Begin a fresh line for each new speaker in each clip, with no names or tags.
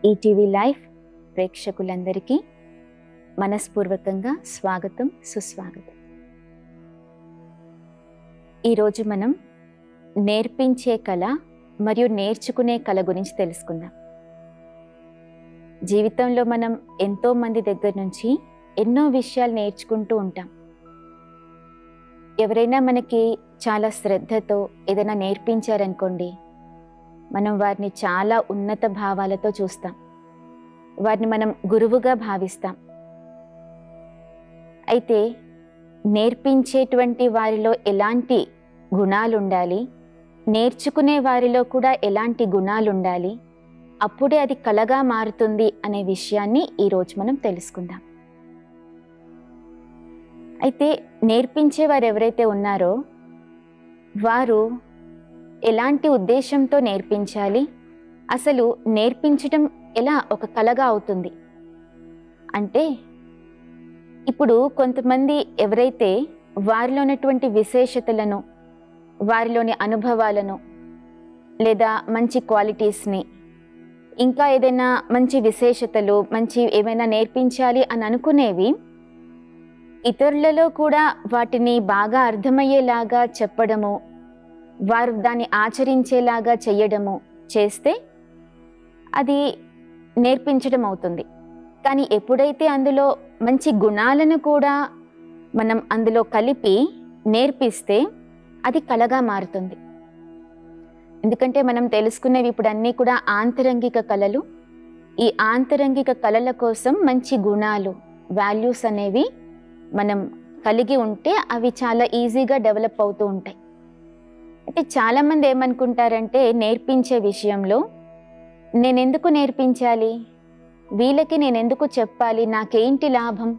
ETV live ప్రేక్షకులందరికీ మనస్పూర్వకంగా స్వాగతం, సుస్వాగతం. ఈరోజు మనం నేర్పించే కళ మరియు నేర్చుకునే కళ గురించి తెలుసుకుందాం. జీవితంలో మనం ఎంతో మంది దగ్గర నుంచి ఎన్నో విషయాలు నేర్చుకుంటూ ఉంటాం. ఎవరైనా మనకి చాలా శ్రద్ధతో ఏదైనా నేర్పించారనుకోండి, మనం వారిని చాలా ఉన్నత భావాలతో చూస్తాం. వారిని మనం గురువుగా భావిస్తాం. అయితే నేర్పించేటువంటి వారిలో ఎలాంటి గుణాలు ఉండాలి, నేర్చుకునే వారిలో కూడా ఎలాంటి గుణాలు ఉండాలి, అప్పుడే అది కళగా మారుతుంది అనే విషయాన్ని ఈరోజు మనం తెలుసుకుందాం. అయితే నేర్పించేవారు ఎవరైతే ఉన్నారో వారు ఎలాంటి ఉద్దేశంతో నేర్పించాలి, అసలు నేర్పించడం ఎలా ఒక కళగా అవుతుంది అంటే, ఇప్పుడు కొంతమంది ఎవరైతే వారిలో ఉన్నటువంటి విశేషతలను, వారిలోని అనుభవాలను లేదా మంచి క్వాలిటీస్ని, ఇంకా ఏదైనా మంచి విశేషతలు, మంచి ఏమైనా నేర్పించాలి అని అనుకునేవి ఇతరులలో కూడా వాటిని బాగా అర్థమయ్యేలాగా చెప్పడము, వారు దాన్ని ఆచరించేలాగా చెయ్యడము చేస్తే అది నేర్పించడం అవుతుంది. కానీ ఎప్పుడైతే అందులో మంచి గుణాలను కూడా మనం అందులో కలిపి నేర్పిస్తే అది కళగా మారుతుంది. ఎందుకంటే మనం తెలుసుకునేవి ఇప్పుడు అన్నీ కూడా ఆంతరంగిక కళలు. ఈ ఆంతరంగిక కళల కోసం మంచి గుణాలు, వాల్యూస్ అనేవి మనం కలిగి ఉంటే అవి చాలా ఈజీగా డెవలప్ అవుతూ ఉంటాయి. అయితే చాలామంది ఏమనుకుంటారంటే, నేర్పించే విషయంలో నేనెందుకు నేర్పించాలి, వీళ్ళకి నేనెందుకు చెప్పాలి, నాకేంటి లాభం,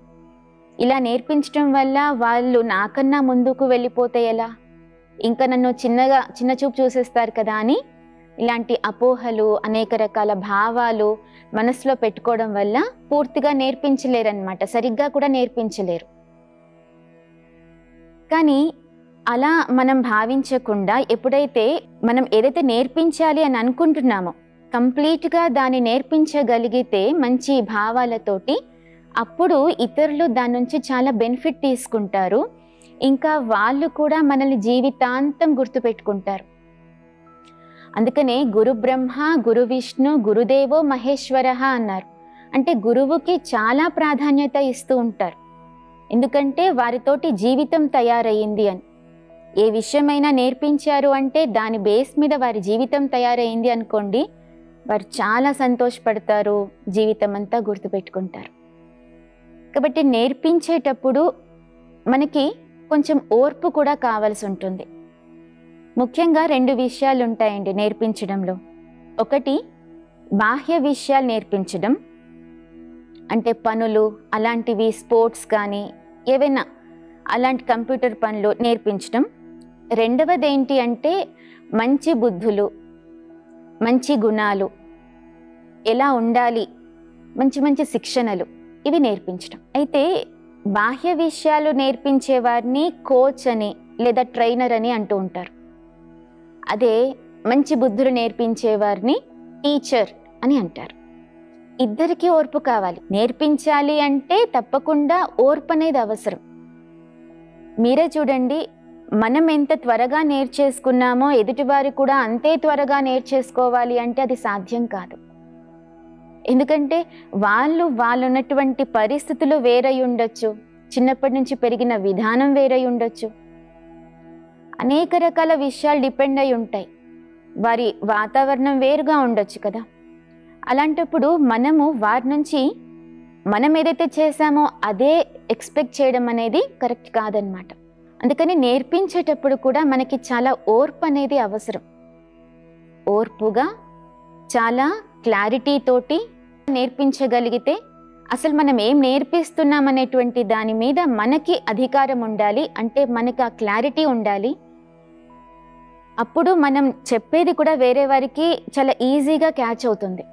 ఇలా నేర్పించడం వల్ల వాళ్ళు నాకన్నా ముందుకు వెళ్ళిపోతే ఎలా, ఇంకా నన్ను చిన్న చూపు చూసేస్తారు కదా అని ఇలాంటి అపోహలు, అనేక రకాల భావాలు మనసులో పెట్టుకోవడం వల్ల పూర్తిగా నేర్పించలేరన్నమాట, సరిగ్గా కూడా నేర్పించలేరు. కానీ అలా మనం భావించకుండా ఎప్పుడైతే మనం ఏదైతే నేర్పించాలి అని అనుకుంటున్నామో కంప్లీట్గా దాన్ని నేర్పించగలిగితే మంచి భావాలతోటి, అప్పుడు ఇతరులు దాని నుంచి చాలా బెనిఫిట్ తీసుకుంటారు. ఇంకా వాళ్ళు కూడా మనల్ని జీవితాంతం గుర్తుపెట్టుకుంటారు. అందుకనే గురు బ్రహ్మ, గురు విష్ణు, గురుదేవో మహేశ్వర అన్నారు. అంటే గురువుకి చాలా ప్రాధాన్యత ఇస్తూ ఉంటారు. ఎందుకంటే వారితోటి జీవితం తయారయ్యింది అని. ఏ విషయమైనా నేర్పించారు అంటే దాని బేస్ మీద వారి జీవితం తయారైంది అనుకోండి, వారు చాలా సంతోషపడతారు, జీవితం అంతా గుర్తుపెట్టుకుంటారు. కాబట్టి నేర్పించేటప్పుడు మనకి కొంచెం ఓర్పు కూడా కావాల్సి ఉంటుంది. ముఖ్యంగా 2 విషయాలు ఉంటాయండి నేర్పించడంలో. ఒకటి బాహ్య విషయాలు నేర్పించడం, అంటే పనులు అలాంటివి, స్పోర్ట్స్ కానీ ఏవైనా అలాంటి కంప్యూటర్ పనులు నేర్పించడం. రెండవది ఏంటి అంటే మంచి బుద్ధులు, మంచి గుణాలు, ఎలా ఉండాలి, మంచి మంచి శిక్షణలు, ఇవి నేర్పించడం. అయితే బాహ్య విషయాలు నేర్పించే వారిని కోచ్ అని లేదా ట్రైనర్ అని అంటూ ఉంటారు. అదే మంచి బుద్ధులు నేర్పించే వారిని టీచర్ అని అంటారు. ఇద్దరికీ ఓర్పు కావాలి. నేర్పించాలి అంటే తప్పకుండా ఓర్పు అనేది అవసరం. మీరే చూడండి, మనం ఎంత త్వరగా నేర్చేసుకున్నామో ఎదుటివారు కూడా అంతే త్వరగా నేర్చేసుకోవాలి అంటే అది సాధ్యం కాదు. ఎందుకంటే వాళ్ళు ఉన్నటువంటి పరిస్థితులు వేరై ఉండొచ్చు, చిన్నప్పటి నుంచి పెరిగిన విధానం వేరై ఉండొచ్చు, అనేక రకాల విషయాలు డిపెండ్ అయి ఉంటాయి. వారి వాతావరణం వేరుగా ఉండొచ్చు కదా. అలాంటప్పుడు మనము వారి నుంచి మనం ఏదైతే చేశామో అదే ఎక్స్పెక్ట్ చేయడం అనేది కరెక్ట్ కాదనమాట. అందుకని నేర్పించేటప్పుడు కూడా మనకి చాలా ఓర్పు అనేది అవసరం. ఓర్పుగా, చాలా క్లారిటీ తోటి నేర్పించగలిగితే అసలు మనం ఏం నేర్పిస్తున్నాం అనేటువంటి దాని మీద మనకి అధికారం ఉండాలి. అంటే మనకి ఆ క్లారిటీ ఉండాలి. అప్పుడు మనం చెప్పేది కూడా వేరే వారికి చాలా ఈజీగా క్యాచ్ అవుతుంది.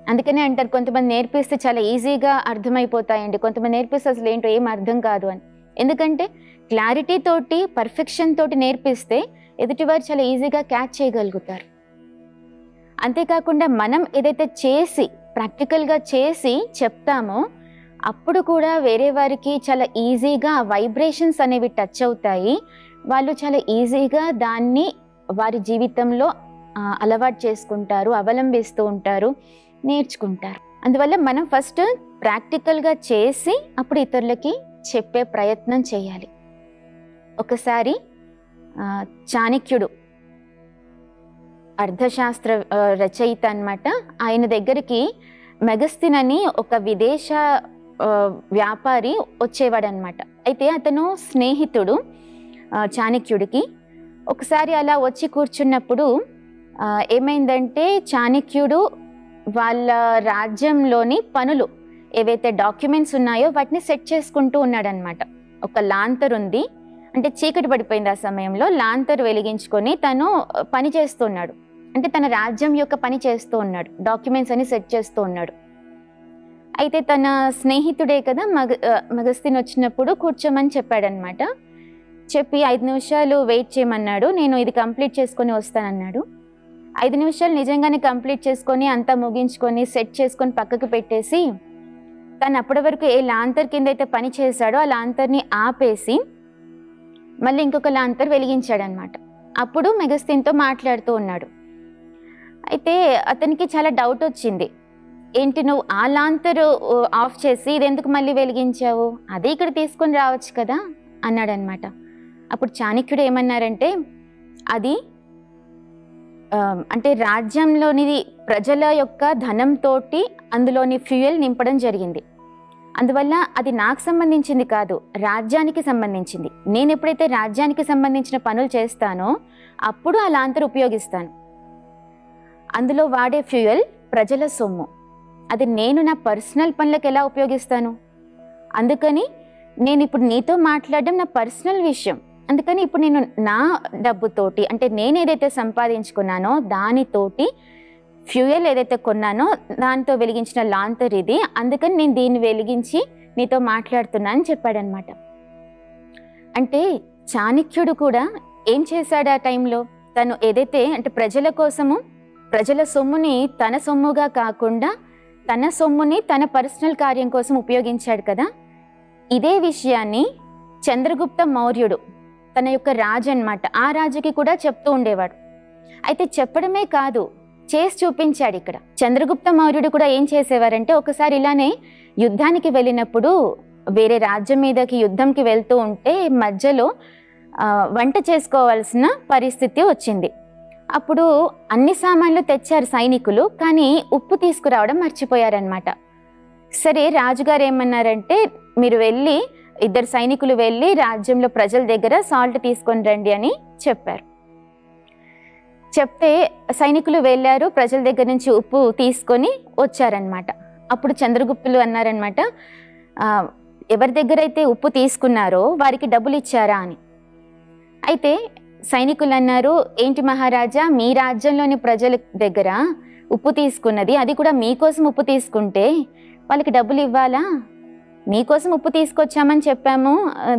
అందుకనే అంటారు, కొంతమంది నేర్పిస్తే చాలా ఈజీగా అర్థమైపోతాయండి, కొంతమంది నేర్పిస్తే అసలు ఏంటో ఏం అర్థం కాదు అని. ఎందుకంటే క్లారిటీ తోటి, పర్ఫెక్షన్ తోటి నేర్పిస్తే ఎదుటివారు చాలా ఈజీగా క్యాచ్ చేయగలుగుతారు. అంతేకాకుండా మనం ఏదైతే చేసి ప్రాక్టికల్గా చేసి చెప్తామో అప్పుడు కూడా వేరే వారికి చాలా ఈజీగా వైబ్రేషన్స్ అనేవి టచ్ అవుతాయి. వాళ్ళు చాలా ఈజీగా దాన్ని వారి జీవితంలో అలవాటు చేసుకుంటారు, అవలంబిస్తూ ఉంటారు, నేర్చుకుంటారు. అందువల్ల మనం ఫస్ట్ ప్రాక్టికల్గా చేసి అప్పుడు ఇతరులకి చెప్పే ప్రయత్నం చేయాలి. ఒకసారి చాణక్యుడు అర్థశాస్త్ర రచయిత అన్నమాట, ఆయన దగ్గరికి మెగస్తిన్ అని ఒక విదేశ వ్యాపారి వచ్చేవాడనమాట. అయితే అతను స్నేహితుడు చాణక్యుడికి. ఒకసారి అలా వచ్చి కూర్చున్నప్పుడు ఏమైందంటే చాణక్యుడు వాళ్ళ రాజ్యంలోని పనులు ఏవైతే డాక్యుమెంట్స్ ఉన్నాయో వాటిని సెట్ చేసుకుంటూ ఉన్నాడనమాట. ఒక లాంతర్ ఉంది, అంటే చీకటి పడిపోయింది ఆ సమయంలో. లాంతర్ వెలిగించుకొని తను పని చేస్తున్నాడు, అంటే తన రాజ్యం యొక్క పని చేస్తూ ఉన్నాడు, డాక్యుమెంట్స్ అని సెట్ చేస్తూ ఉన్నాడు. అయితే తన స్నేహితుడే కదా మెగస్తిన్ వచ్చినప్పుడు కూర్చోమని చెప్పాడనమాట. చెప్పి 5 నిమిషాలు వెయిట్ చేయమన్నాడు, నేను ఇది కంప్లీట్ చేసుకొని వస్తానన్నాడు. 5 నిమిషాలు నిజంగానే కంప్లీట్ చేసుకొని అంతా ముగించుకొని సెట్ చేసుకొని పక్కకు పెట్టేసి తను అప్పటి వరకు ఏ లాంతర్ కింద అయితే పని చేశాడో ఆ లాంతర్ని ఆపేసి మళ్ళీ ఇంకొక లాంతర్ వెలిగించాడనమాట. అప్పుడు మెగస్తిన్తో మాట్లాడుతూ ఉన్నాడు. అయితే అతనికి చాలా డౌట్ వచ్చింది, ఏంటి నువ్వు ఆ లాంతర్ ఆఫ్ చేసి ఇదెందుకు మళ్ళీ వెలిగించావు, అదే ఇక్కడ తీసుకొని రావచ్చు కదా అన్నాడనమాట. అప్పుడు చాణక్యుడు ఏమన్నారంటే, అది అంటే రాజ్యంలోని ప్రజల యొక్క ధనంతో అందులోని ఫ్యూయల్ నింపడం జరిగింది. అందువల్ల అది నాకు సంబంధించింది కాదు, రాజ్యానికి సంబంధించింది. నేను ఎప్పుడైతే రాజ్యానికి సంబంధించిన పనులు చేస్తానో అప్పుడు ఆ లాంతర్ ఉపయోగిస్తాను. అందులో వాడే ఫ్యూయల్ ప్రజల సొమ్ము, అది నేను నా పర్సనల్ పనులకు ఎలా ఉపయోగిస్తాను? అందుకని నేను ఇప్పుడు నీతో మాట్లాడడం నా పర్సనల్ విషయం. అందుకని ఇప్పుడు నేను నా డబ్బుతోటి, అంటే నేను ఏదైతే సంపాదించుకున్నానో దానితోటి ఫ్యూయల్ ఏదైతే కొన్నానో దాంతో వెలిగించిన లాంతర్ ఇది, అందుకని నేను దీన్ని వెలిగించి నీతో మాట్లాడుతున్నా అని చెప్పాడనమాట. అంటే చాణక్యుడు కూడా ఏం చేశాడు ఆ టైంలో? తను ఏదైతే అంటే ప్రజల కోసము, ప్రజల సొమ్ముని తన సొమ్ముగా కాకుండా తన సొమ్ముని తన పర్సనల్ కార్యం కోసం ఉపయోగించాడు కదా. ఇదే విషయాన్ని చంద్రగుప్త మౌర్యుడు, తన యొక్క రాజు అన్నమాట, ఆ రాజుకి కూడా చెప్తూ ఉండేవాడు. అయితే చెప్పడమే కాదు, చేసి చూపించాడు. ఇక్కడ చంద్రగుప్త మౌర్యుడు కూడా ఏం చేసేవారంటే, ఒకసారి ఇలానే యుద్ధానికి వెళ్ళినప్పుడు వేరే రాజ్యం మీదకి యుద్ధంకి వెళ్తూ ఉంటే మధ్యలో వంట చేసుకోవాల్సిన పరిస్థితి వచ్చింది. అప్పుడు అన్ని సామాన్లు తెచ్చారు సైనికులు, కానీ ఉప్పు తీసుకురావడం మర్చిపోయారనమాట. సరే రాజుగారు ఏమన్నారంటే, మీరు వెళ్ళి 2 సైనికులు వెళ్ళి రాజ్యంలో ప్రజల దగ్గర సాల్ట్ తీసుకొని రండి అని చెప్పారు. చెప్తే సైనికులు వెళ్ళారు, ప్రజల దగ్గర నుంచి ఉప్పు తీసుకొని వచ్చారనమాట. అప్పుడు చంద్రగుప్తులు అన్నారనమాట, ఎవరి దగ్గర అయితే ఉప్పు తీసుకున్నారో వారికి డబ్బులు ఇచ్చారా అని. అయితే సైనికులు అన్నారు, ఏంటి మహారాజా, మీ రాజ్యంలోని ప్రజల దగ్గర ఉప్పు తీసుకున్నది, అది కూడా మీకోసం ఉప్పు తీసుకుంటే వాళ్ళకి డబ్బులు ఇవ్వాలా? మీకోసం ఉప్పు తీసుకొచ్చామని చెప్పాము,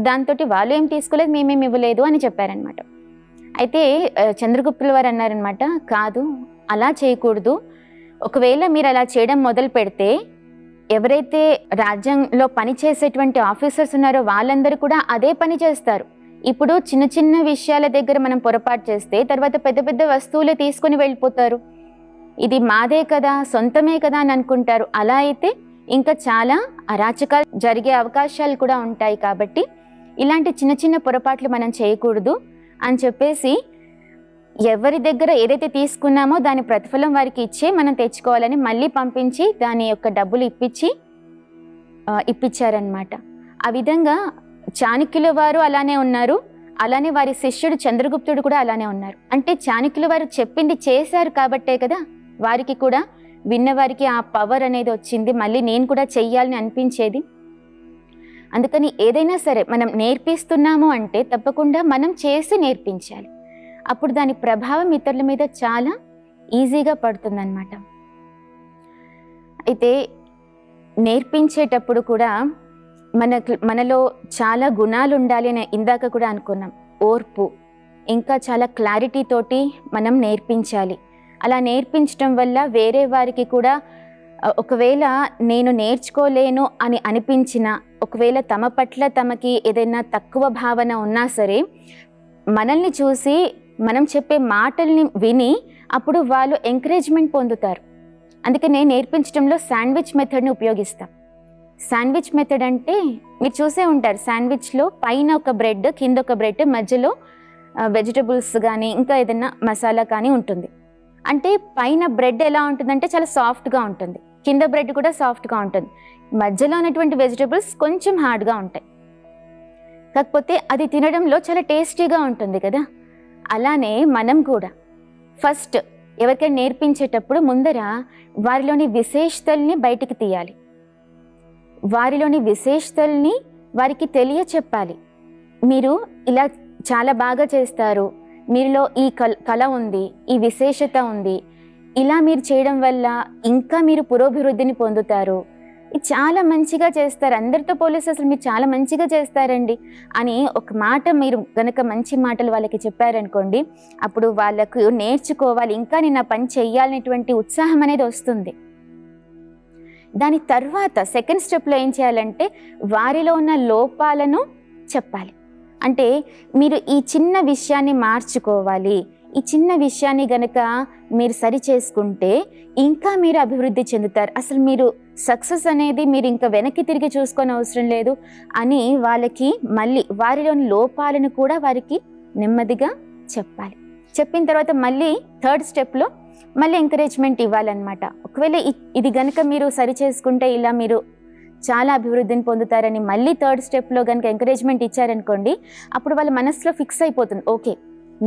దాంతో వాళ్ళు ఏం తీసుకోలేదు, మేమేమి ఇవ్వలేదు అని చెప్పారనమాట. అయితే చంద్రగుప్తుల వారు అన్నారనమాట, కాదు అలా చేయకూడదు. ఒకవేళ మీరు అలా చేయడం మొదలు పెడితే ఎవరైతే రాజ్యంలో పని చేసేటువంటి ఆఫీసర్స్ ఉన్నారో వాళ్ళందరూ కూడా అదే పని చేస్తారు. ఇప్పుడు చిన్న చిన్న విషయాల దగ్గర మనం పొరపాటు చేస్తే తర్వాత పెద్ద పెద్ద వస్తువులు తీసుకొని వెళ్ళిపోతారు. ఇది మాదే కదా, సొంతమే కదా అని అనుకుంటారు. అలా అయితే ఇంకా చాలా అరాచకాలు జరిగే అవకాశాలు కూడా ఉంటాయి. కాబట్టి ఇలాంటి చిన్న చిన్న పొరపాట్లు మనం చేయకూడదు అని చెప్పేసి, ఎవరి దగ్గర ఏదైతే తీసుకున్నామో దాని ప్రతిఫలం వారికి ఇచ్చే మనం తెచ్చుకోవాలని మళ్ళీ పంపించి దాని యొక్క డబ్బులు ఇప్పించారనమాట. ఆ విధంగా చాణక్యుల వారు అలానే ఉన్నారు, అలానే వారి శిష్యుడు చంద్రగుప్తుడు కూడా అలానే ఉన్నారు. అంటే చాణక్యుల వారు చెప్పింది చేశారు కాబట్టే కదా వారికి కూడా, విన్నవారికి ఆ పవర్ అనేది వచ్చింది, మళ్ళీ నేను కూడా చెయ్యాలని అనిపించేది. అందుకని ఏదైనా సరే మనం నేర్పిస్తున్నాము అంటే తప్పకుండా మనం చేసి నేర్పించాలి. అప్పుడు దాని ప్రభావం ఇతరుల మీద చాలా ఈజీగా పడుతుందన్నమాట. అయితే నేర్పించేటప్పుడు కూడా మనలో చాలా గుణాలు ఉండాలి అని ఇందాక కూడా అనుకున్నాం. ఓర్పు, ఇంకా చాలా క్లారిటీ తోటి మనం నేర్పించాలి. అలా నేర్పించడం వల్ల వేరే వారికి కూడా ఒకవేళ నేను నేర్చుకోలేను అని అనిపించిన, ఒకవేళ తమ పట్ల తమకి ఏదైనా తక్కువ భావన ఉన్నా సరే, మనల్ని చూసి మనం చెప్పే మాటల్ని విని అప్పుడు వాళ్ళు ఎంకరేజ్మెంట్ పొందుతారు. అందుకే నేను నేర్పించడంలో శాండ్విచ్ మెథడ్ని ఉపయోగిస్తాం. శాండ్విచ్ మెథడ్ అంటే మీరు చూసే ఉంటారు, శాండ్విచ్లో పైన ఒక బ్రెడ్, కింద ఒక బ్రెడ్, మధ్యలో వెజిటబుల్స్ కానీ ఇంకా ఏదైనా మసాలా కానీ ఉంటుంది. అంటే పైన బ్రెడ్ ఎలా ఉంటుందంటే చాలా సాఫ్ట్గా ఉంటుంది, కింద బ్రెడ్ కూడా సాఫ్ట్గా ఉంటుంది, మధ్యలో ఉన్నటువంటి వెజిటబుల్స్ కొంచెం హార్డ్గా ఉంటాయి. కాకపోతే అది తినడంలో చాలా టేస్టీగా ఉంటుంది కదా. అలానే మనం కూడా ఫస్ట్ ఎవరికైనా నేర్పించేటప్పుడు ముందర వారిలోని విశేషతల్ని బయటికి తీయాలి, వారిలోని విశేషతల్ని వారికి తెలియచెప్పాలి. మీరు ఇలా చాలా బాగా చేస్తారు, మీలో ఈ కళ ఉంది, ఈ విశేషత ఉంది, ఇలా మీరు చేయడం వల్ల ఇంకా మీరు పురోభివృద్ధిని పొందుతారు, ఇది చాలా మంచిగా చేస్తారు, అందరితో పోలిస్తే అసలు మీరు చాలా మంచిగా చేస్తారండి అని ఒక మాట మీరు గనక మంచి మాటలు వాళ్ళకి చెప్పారనుకోండి, అప్పుడు వాళ్ళకు నేర్చుకోవాలి, ఇంకా నేను ఆ పని చెయ్యాలనేటువంటి ఉత్సాహం అనేది వస్తుంది. దాని తర్వాత సెకండ్ స్టెప్లో ఏం చేయాలంటే వారిలో ఉన్న లోపాలను చెప్పాలి. అంటే మీరు ఈ చిన్న విషయాన్ని మార్చుకోవాలి, ఈ చిన్న విషయాన్ని గనక మీరు సరి చేసుకుంటే ఇంకా మీరు అభివృద్ధి చెందుతారు, అసలు మీరు సక్సెస్ అనేది మీరు ఇంకా వెనక్కి తిరిగి చూసుకొని అవసరం లేదు అని వాళ్ళకి మళ్ళీ వారిలోని లోపాలను కూడా వారికి నెమ్మదిగా చెప్పాలి. చెప్పిన తర్వాత మళ్ళీ థర్డ్ స్టెప్లో మళ్ళీ ఎంకరేజ్మెంట్ ఇవ్వాలన్నమాట. ఒకవేళ ఇది గనక మీరు సరి చేసుకుంటే ఇలా మీరు చాలా అభివృద్ధిని పొందుతారని మళ్ళీ థర్డ్ స్టెప్లో కనుక ఎంకరేజ్మెంట్ ఇచ్చారనుకోండి, అప్పుడు వాళ్ళ మనసులో ఫిక్స్ అయిపోతుంది, ఓకే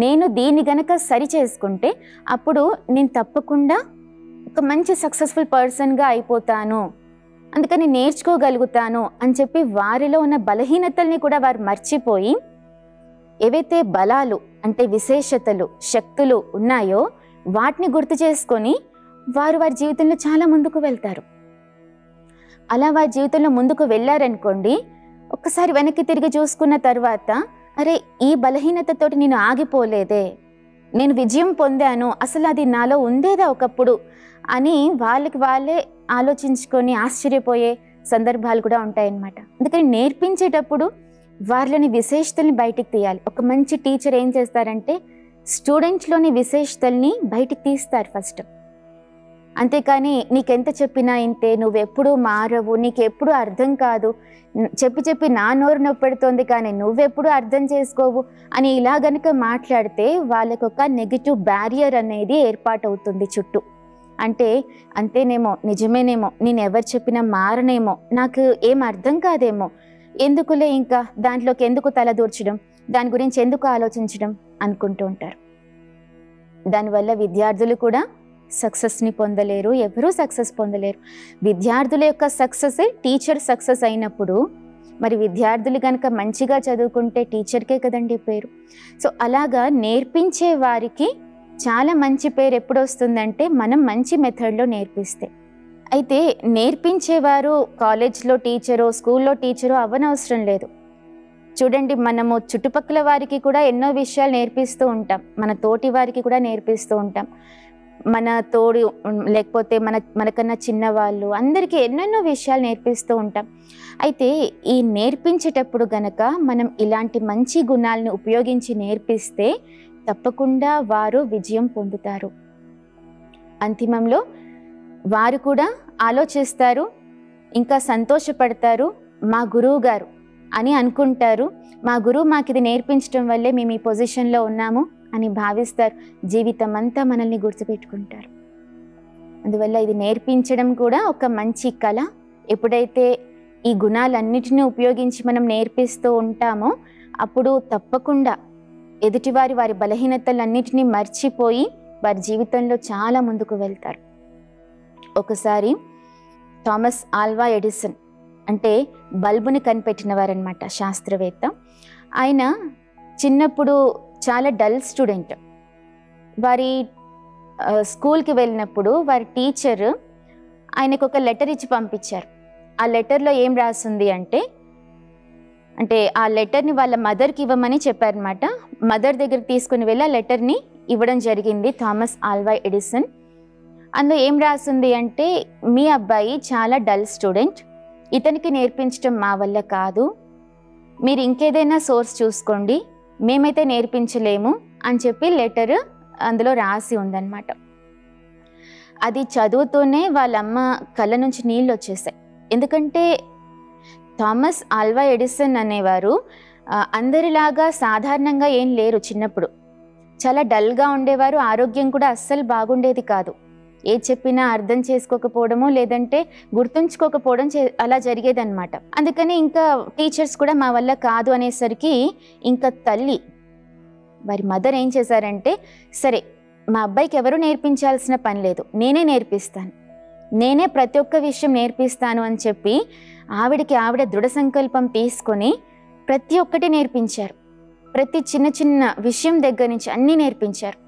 నేను దీన్ని గనక సరి చేసుకుంటే అప్పుడు నేను తప్పకుండా ఒక మంచి సక్సెస్ఫుల్ పర్సన్గా అయిపోతాను, అందుకని నేర్చుకోగలుగుతాను అని చెప్పి వారిలో ఉన్న బలహీనతల్ని కూడా వారు మర్చిపోయి ఏవైతే బలాలు అంటే విశేషతలు, శక్తులు ఉన్నాయో వాటిని గుర్తు చేసుకొని వారు వారి జీవితంలో చాలా ముందుకు వెళ్తారు. అలా వారి జీవితంలో ముందుకు వెళ్ళారనుకోండి, ఒక్కసారి వెనక్కి తిరిగి చూసుకున్న తర్వాత అరే ఈ బలహీనతతోటి నేను ఆగిపోలేదే, నేను విజయం పొందాను, అసలు అది నాలో ఉండేదా ఒకప్పుడు అని వాళ్ళే ఆలోచించుకొని ఆశ్చర్యపోయే సందర్భాలు కూడా ఉంటాయన్నమాట. అందుకని నేర్పించేటప్పుడు వారిలోని విశేషతల్ని బయటికి తీయాలి. ఒక మంచి టీచర్ ఏం చేస్తారంటే స్టూడెంట్స్లోని విశేషతల్ని బయటికి తీస్తారు ఫస్ట్. అంతేకాని నీకెంత చెప్పినా ఇంతే, నువ్వెప్పుడూ మారవు, నీకెప్పుడు అర్థం కాదు, చెప్పి నా నోరు నొప్పెడుతోంది కానీ నువ్వెప్పుడు అర్థం చేసుకోవు అని ఇలా గనుక మాట్లాడితే వాళ్ళకు ఒక నెగిటివ్ బ్యారియర్ అనేది ఏర్పాటవుతుంది చుట్టూ. అంటే అంతేనేమో, నిజమేనేమో, నేను ఎవరు చెప్పినా మారనేమో, నాకు ఏం అర్థం కాదేమో, ఎందుకులే ఇంకా దాంట్లోకి ఎందుకు తలదూర్చడం, దాని గురించి ఎందుకు ఆలోచించడం అనుకుంటూ ఉంటారు. దానివల్ల విద్యార్థులు కూడా సక్సెస్ని పొందలేరు, ఎవరూ సక్సెస్ పొందలేరు. విద్యార్థుల యొక్క సక్సెస్ టీచర్ సక్సెస్ అయినప్పుడు మరి విద్యార్థులు కనుక మంచిగా చదువుకుంటే టీచర్కే కదండి పేరు. సో అలాగా నేర్పించే వారికి చాలా మంచి పేరు ఎప్పుడు వస్తుందంటే మనం మంచి మెథడ్లో నేర్పిస్తే. అయితే నేర్పించేవారు కాలేజ్లో టీచరో స్కూల్లో టీచరో అవ్వనవసరం లేదు. చూడండి, మనము చుట్టుపక్కల వారికి కూడా ఎన్నో విషయాలు నేర్పిస్తూ ఉంటాం, మన తోటి వారికి కూడా నేర్పిస్తూ ఉంటాం, మన తోడు లేకపోతే మనకన్నా చిన్నవాళ్ళు అందరికీ ఎన్నెన్నో విషయాలు నేర్పిస్తూ ఉంటాం. అయితే ఈ నేర్పించేటప్పుడు గనక మనం ఇలాంటి మంచి గుణాలను ఉపయోగించి నేర్పిస్తే తప్పకుండా వారు విజయం పొందుతారు. అంతిమంలో వారు కూడా ఆలోచిస్తారు, ఇంకా సంతోషపడతారు, మా గురువు గారు అని అనుకుంటారు, మా గురువు మాకు ఇది నేర్పించడం వల్లే మేము ఈ పొజిషన్లో ఉన్నాము అని భావిస్తారు, జీవితం అంతా మనల్ని గుర్తుపెట్టుకుంటారు. అందువల్ల ఇది నేర్పించడం కూడా ఒక మంచి కళ. ఎప్పుడైతే ఈ గుణాలన్నిటినీ ఉపయోగించి మనం నేర్పిస్తూ ఉంటామో అప్పుడు తప్పకుండా ఎదుటివారి వారి బలహీనతలన్నిటినీ మర్చిపోయి వారి జీవితంలో చాలా ముందుకు వెళ్తారు. ఒకసారి థామస్ ఆల్వా ఎడిసన్ అంటే బల్బుని కనిపెట్టిన వారనమాట, శాస్త్రవేత్త. ఆయన చిన్నప్పుడు చాలా డల్ స్టూడెంట్. వారి స్కూల్కి వెళ్ళినప్పుడు వారి టీచర్ ఆయనకు ఒక లెటర్ ఇచ్చి పంపించారు. ఆ లెటర్లో ఏం రాసింది అంటే ఆ లెటర్ని వాళ్ళ మదర్కి ఇవ్వమని చెప్పారనమాట. మదర్ దగ్గరికి తీసుకుని వెళ్ళి ఆ లెటర్ని ఇవ్వడం జరిగింది థామస్ ఆల్వా ఎడిసన్. అందులో ఏం రాసింది అంటే, మీ అబ్బాయి చాలా డల్ స్టూడెంట్, ఇతనికి నేర్పించడం మా వల్ల కాదు, మీరు ఇంకేదైనా సోర్స్ చూసుకోండి, మేమైతే నేర్పించలేము అని చెప్పి లెటర్ అందులో రాసి ఉందన్నమాట. అది చదువుతూనే వాళ్ళమ్మ కళ్ళ నుంచి నీళ్ళు వచ్చేసాయి. ఎందుకంటే థామస్ ఆల్వా ఎడిసన్ అనేవారు అందరిలాగా సాధారణంగా ఏం లేరు. చిన్నప్పుడు చాలా డల్గా ఉండేవారు, ఆరోగ్యం కూడా అస్సలు బాగుండేది కాదు. ఏది చెప్పినా అర్థం చేసుకోకపోవడము లేదంటే గుర్తుంచుకోకపోవడం అలా జరిగేదన్నమాట. అందుకని ఇంకా టీచర్స్ కూడా మా వల్ల కాదు అనేసరికి ఇంకా తల్లి వారి మదర్ ఏం చేశారంటే, సరే మా అబ్బాయికి ఎవరు నేర్పించాల్సిన పని లేదు, నేనే నేర్పిస్తాను, నేనే ప్రతి ఒక్క విషయం నేర్పిస్తాను అని చెప్పి ఆవిడ దృఢ సంకల్పం తీసుకొని ప్రతి ఒక్కటి నేర్పించారు. ప్రతి చిన్న చిన్న విషయం దగ్గర నుంచి అన్నీ నేర్పించారు.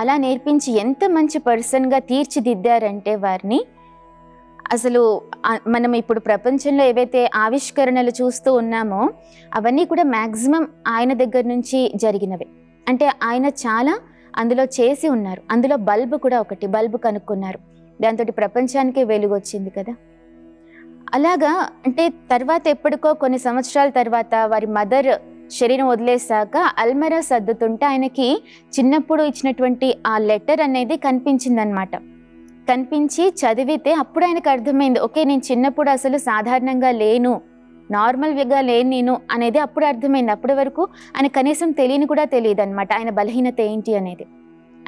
అలా నేర్పించి ఎంత మంచి పర్సన్గా తీర్చిదిద్దారంటే వారిని, అసలు మనం ఇప్పుడు ప్రపంచంలో ఏవైతే ఆవిష్కరణలు చూస్తూ ఉన్నామో అవన్నీ కూడా మ్యాక్సిమం ఆయన దగ్గర నుంచి జరిగినవే. అంటే ఆయన చాలా అందులో చేసి ఉన్నారు. అందులో బల్బు కూడా ఒకటి, బల్బు కనుక్కున్నారు, దాంతో ప్రపంచానికే వెలుగు వచ్చింది కదా. అలాగా అంటే తర్వాత ఎప్పటికో కొన్ని సంవత్సరాల తర్వాత వారి మదర్ శరీరం వదిలేసాక అల్మెరా సర్దుతుంటే ఆయనకి చిన్నప్పుడు ఇచ్చినటువంటి ఆ లెటర్ అనేది కనిపించిందనమాట. కనిపించి చదివితే అప్పుడు ఆయనకు అర్థమైంది, ఓకే నేను చిన్నప్పుడు అసలు సాధారణంగా లేను, నార్మల్గా లేను నేను అనేది అప్పుడు అర్థమైంది. అప్పటి వరకు ఆయన కనీసం తెలియని కూడా తెలియదు అనమాట ఆయన బలహీనత ఏంటి అనేది.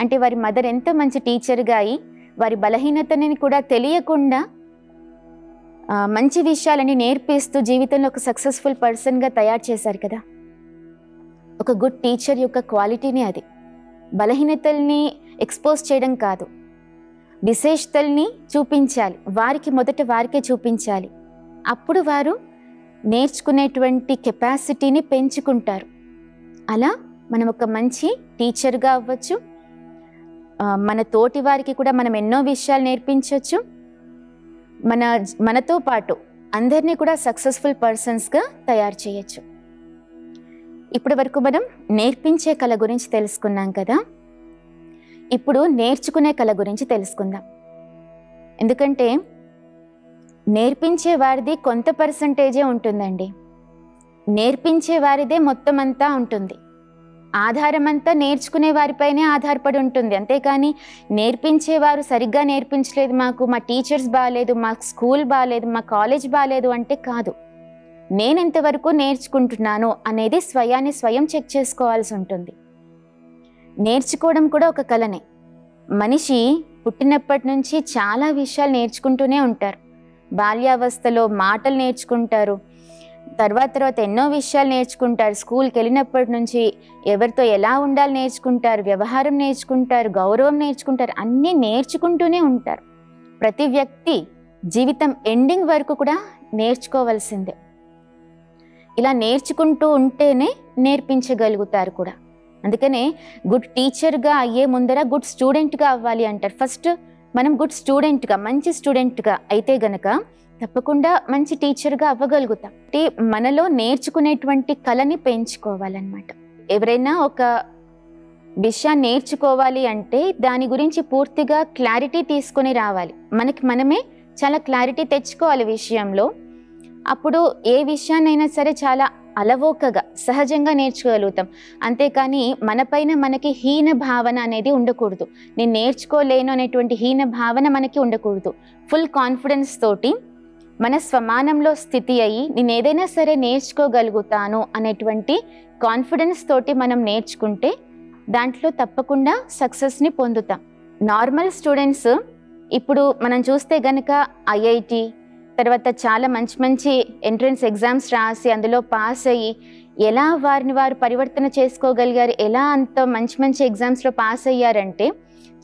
అంటే వారి మదర్ ఎంత మంచి టీచర్గా అయి వారి బలహీనతని కూడా తెలియకుండా మంచి విషయాలని నేర్పిస్తూ జీవితంలో ఒక సక్సెస్ఫుల్ పర్సన్గా తయారు చేశారు కదా. ఒక గుడ్ టీచర్ యొక్క క్వాలిటీనే అది. బలహీనతల్ని ఎక్స్పోజ్ చేయడం కాదు, విశేషతల్ని చూపించాలి, మొదట వారికే చూపించాలి. అప్పుడు వారు నేర్చుకునేటువంటి కెపాసిటీని పెంచుకుంటారు. అలా మనం ఒక మంచి టీచర్గా అవ్వచ్చు, మన తోటి వారికి కూడా మనం ఎన్నో విషయాలు నేర్పించవచ్చు, మనతో పాటు అందరినీ కూడా సక్సెస్ఫుల్ పర్సన్స్గా తయారు చేయొచ్చు. ఇప్పటి వరకు మనం నేర్పించే కళ గురించి తెలుసుకున్నాం కదా. ఇప్పుడు నేర్చుకునే కళ గురించి తెలుసుకుందాం. ఎందుకంటే నేర్పించే వారిది కొంత పర్సంటేజే ఉంటుందండి, నేర్పించే వారిదే మొత్తం అంతా ఉంటుంది. ఆధారం అంతా నేర్చుకునే వారిపైనే ఆధారపడి ఉంటుంది. అంతేకాని నేర్పించేవారు సరిగ్గా నేర్పించలేదు, మాకు మా టీచర్స్ బాగాలేదు, మా స్కూల్ బాగాలేదు, మా కాలేజ్ బాగాలేదు అంటే కాదు. నేను ఎంతవరకు నేర్చుకుంటున్నాను అనేది స్వయం చెక్ చేసుకోవాల్సి ఉంటుంది. నేర్చుకోవడం కూడా ఒక కళనే. మనిషి పుట్టినప్పటి నుంచి చాలా విషయాలు నేర్చుకుంటూనే ఉంటారు. బాల్యావస్థలో మాటలు నేర్చుకుంటారు, తర్వాత ఎన్నో విషయాలు నేర్చుకుంటారు. స్కూల్కి వెళ్ళినప్పటి నుంచి ఎవరితో ఎలా ఉండాలి నేర్చుకుంటారు, వ్యవహారం నేర్చుకుంటారు, గౌరవం నేర్చుకుంటారు, అన్నీ నేర్చుకుంటూనే ఉంటారు. ప్రతి వ్యక్తి జీవితం ఎండింగ్ వరకు కూడా నేర్చుకోవాల్సిందే. ఇలా నేర్చుకుంటూ ఉంటేనే నేర్పించగలుగుతారు కూడా. అందుకనే గుడ్ టీచర్గా అయ్యే ముందర గుడ్ స్టూడెంట్గా అవ్వాలి అంటారు. ఫస్ట్ మనం గుడ్ స్టూడెంట్గా, మంచి స్టూడెంట్గా అయితే గనక తప్పకుండా మంచి టీచర్గా అవ్వగలుగుతాం. అంటే మనలో నేర్చుకునేటువంటి కళని పెంచుకోవాలన్నమాట. ఎవరైనా ఒక విషయాన్ని నేర్చుకోవాలి అంటే దాని గురించి పూర్తిగా క్లారిటీ తీసుకొని రావాలి. మనమే చాలా క్లారిటీ తెచ్చుకోవాలి విషయంలో. అప్పుడు ఏ విషయాన్నైనా సరే చాలా అలవోకగా సహజంగా నేర్చుకోగలుగుతాం. అంతేకాని మనపైన మనకి హీన భావన అనేది ఉండకూడదు. నేను నేర్చుకోలేను అనేటువంటి హీన భావన మనకి ఉండకూడదు. ఫుల్ కాన్ఫిడెన్స్ తోటి మన స్వమానంలో స్థితి అయ్యి నేను ఏదైనా సరే నేర్చుకోగలుగుతాను అనేటువంటి కాన్ఫిడెన్స్ తోటి మనం నేర్చుకుంటే దాంట్లో తప్పకుండా సక్సెస్ని పొందుతాం. నార్మల్ స్టూడెంట్స్ ఇప్పుడు మనం చూస్తే గనక ఐఐటి తర్వాత చాలా మంచి ఎంట్రన్స్ ఎగ్జామ్స్ రాసి అందులో పాస్ అయ్యి ఎలా వారిని వారు పరివర్తన చేసుకోగలిగారు, ఎలా అంత మంచి ఎగ్జామ్స్లో పాస్ అయ్యారంటే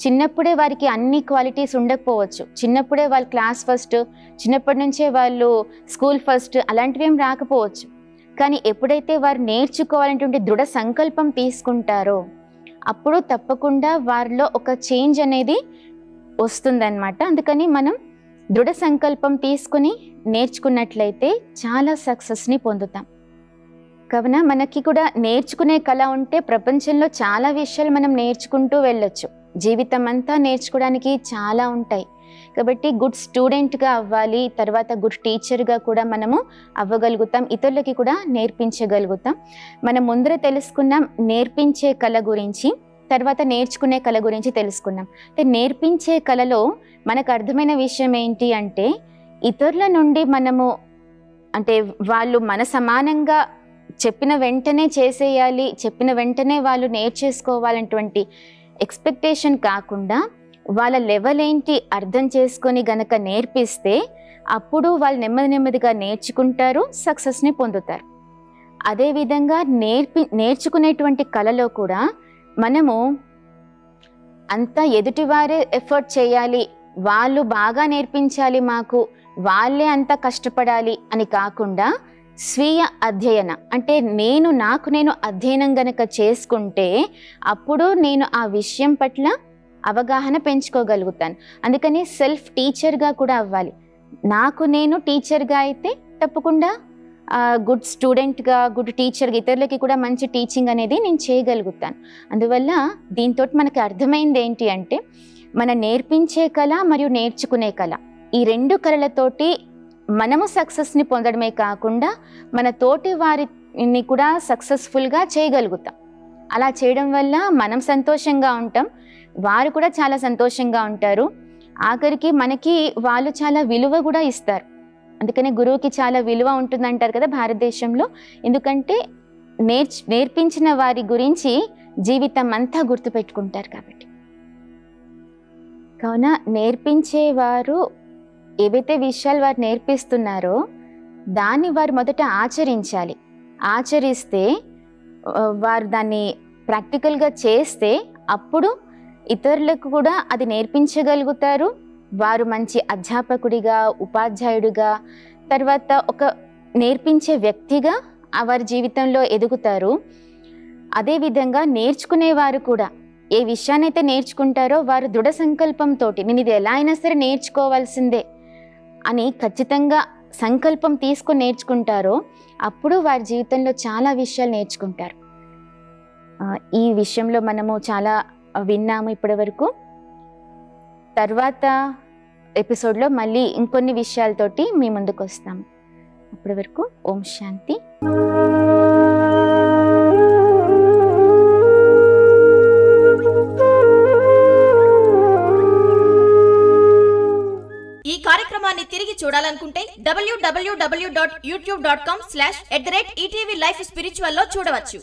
చిన్నప్పుడే వారికి అన్ని క్వాలిటీస్ ఉండకపోవచ్చు. చిన్నప్పుడే వాళ్ళు క్లాస్ ఫస్ట్, చిన్నప్పటి నుంచే వాళ్ళు స్కూల్ ఫస్ట్ అలాంటివి ఏం రాకపోవచ్చు. కానీ ఎప్పుడైతే వారు నేర్చుకోవాలనేటువంటి దృఢ సంకల్పం తీసుకుంటారో అప్పుడు తప్పకుండా వారిలో ఒక చేంజ్ అనేది వస్తుందన్నమాట. అందుకని మనం దృఢ సంకల్పం తీసుకుని నేర్చుకున్నట్లయితే చాలా సక్సెస్ని పొందుతాం. కావున మనకి కూడా నేర్చుకునే కళ ఉంటే ప్రపంచంలో చాలా విషయాలు మనం నేర్చుకుంటూ వెళ్ళొచ్చు. జీవితం అంతా నేర్చుకోవడానికి చాలా ఉంటాయి. కాబట్టి గుడ్ స్టూడెంట్గా అవ్వాలి, తర్వాత గుడ్ టీచర్గా కూడా మనము అవ్వగలుగుతాం, ఇతరులకి కూడా నేర్పించగలుగుతాం. మనం ముందర తెలుసుకున్నాం నేర్పించే కళ గురించి, తర్వాత నేర్చుకునే కళ గురించి తెలుసుకున్నాం. అంటే నేర్పించే కళలో మనకు అర్థమైన విషయం ఏంటి అంటే, ఇతరుల నుండి మనము అంటే వాళ్ళు మన సమానంగా చెప్పిన వెంటనే చేసేయాలి, చెప్పిన వెంటనే వాళ్ళు నేర్చేసుకోవాలన్నటువంటి ఎక్స్పెక్టేషన్ కాకుండా వాళ్ళ లెవెల్ ఏంటి అర్థం చేసుకొని గనక నేర్పిస్తే అప్పుడు వాళ్ళు నెమ్మదిగా నేర్చుకుంటారు, సక్సెస్ని పొందుతారు. అదేవిధంగా నేర్చుకునేటువంటి కళలో కూడా మనము అంతా ఎదుటివారే ఎఫర్ట్ చేయాలి, వాళ్ళు బాగా నేర్పించాలి, మాకు వాళ్ళే అంతా కష్టపడాలి అని కాకుండా స్వీయ అధ్యయన అంటే నేను అధ్యయనం గనక చేసుకుంటే అప్పుడు నేను ఆ విషయం పట్ల అవగాహన పెంచుకోగలుగుతాను. అందుకని సెల్ఫ్ టీచర్గా కూడా అవ్వాలి. నేను టీచర్గా అయితే తప్పకుండా గుడ్ స్టూడెంట్గా, గుడ్ టీచర్గా ఇతరులకి కూడా మంచి టీచింగ్ అనేది నేను చేయగలుగుతాను. అందువల్ల దీంతో మనకి అర్థమైంది ఏంటి అంటే, మన నేర్పించే కళ మరియు నేర్చుకునే కళ, ఈ 2 కళలతోటి మనము సక్సెస్ని పొందడమే కాకుండా మన తోటి వారిని కూడా సక్సెస్ఫుల్గా చేయగలుగుతాం. అలా చేయడం వల్ల మనం సంతోషంగా ఉంటాం, వారు కూడా చాలా సంతోషంగా ఉంటారు. ఆఖరికి మనకి వాళ్ళు చాలా విలువ కూడా ఇస్తారు. అందుకనే గురువుకి చాలా విలువ ఉంటుందంటారు కదా భారతదేశంలో. ఎందుకంటే నేర్పించిన వారి గురించి జీవితం అంతా గుర్తుపెట్టుకుంటారు కాబట్టి. కావున నేర్పించేవారు ఏవైతే విషయాలు వారు నేర్పిస్తున్నారో దాన్ని వారు మొదట ఆచరించాలి. ఆచరిస్తే వారు దాన్ని ప్రాక్టికల్గా చేస్తే అప్పుడు ఇతరులకు కూడా అది నేర్పించగలుగుతారు. వారు మంచి అధ్యాపకుడిగా, ఉపాధ్యాయుడిగా, తర్వాత ఒక నేర్పించే వ్యక్తిగా వారి జీవితంలో ఎదుగుతారు. అదేవిధంగా నేర్చుకునేవారు కూడా ఏ విషయాన్నైతే నేర్చుకుంటారో వారు దృఢ సంకల్పంతో నేను ఇది ఎలా అయినా సరే నేర్చుకోవాల్సిందే అని ఖచ్చితంగా సంకల్పం తీసుకొని నేర్చుకుంటారో అప్పుడు వారి జీవితంలో చాలా విషయాలు నేర్చుకుంటారు. ఈ విషయంలో మనము చాలా విన్నాము ఇప్పటి వరకు. తర్వాత ఎపిసోడ్లో మళ్ళీ ఇంకొన్ని విషయాలతోటి మీ ముందుకు వస్తాము. అప్పటి వరకు ఓం శాంతి.
ఈ కార్యక్రమాన్ని తిరిగి చూడాలనుకుంటే www.youtube.com/@ETV Life Spiritual లో చూడవచ్చు.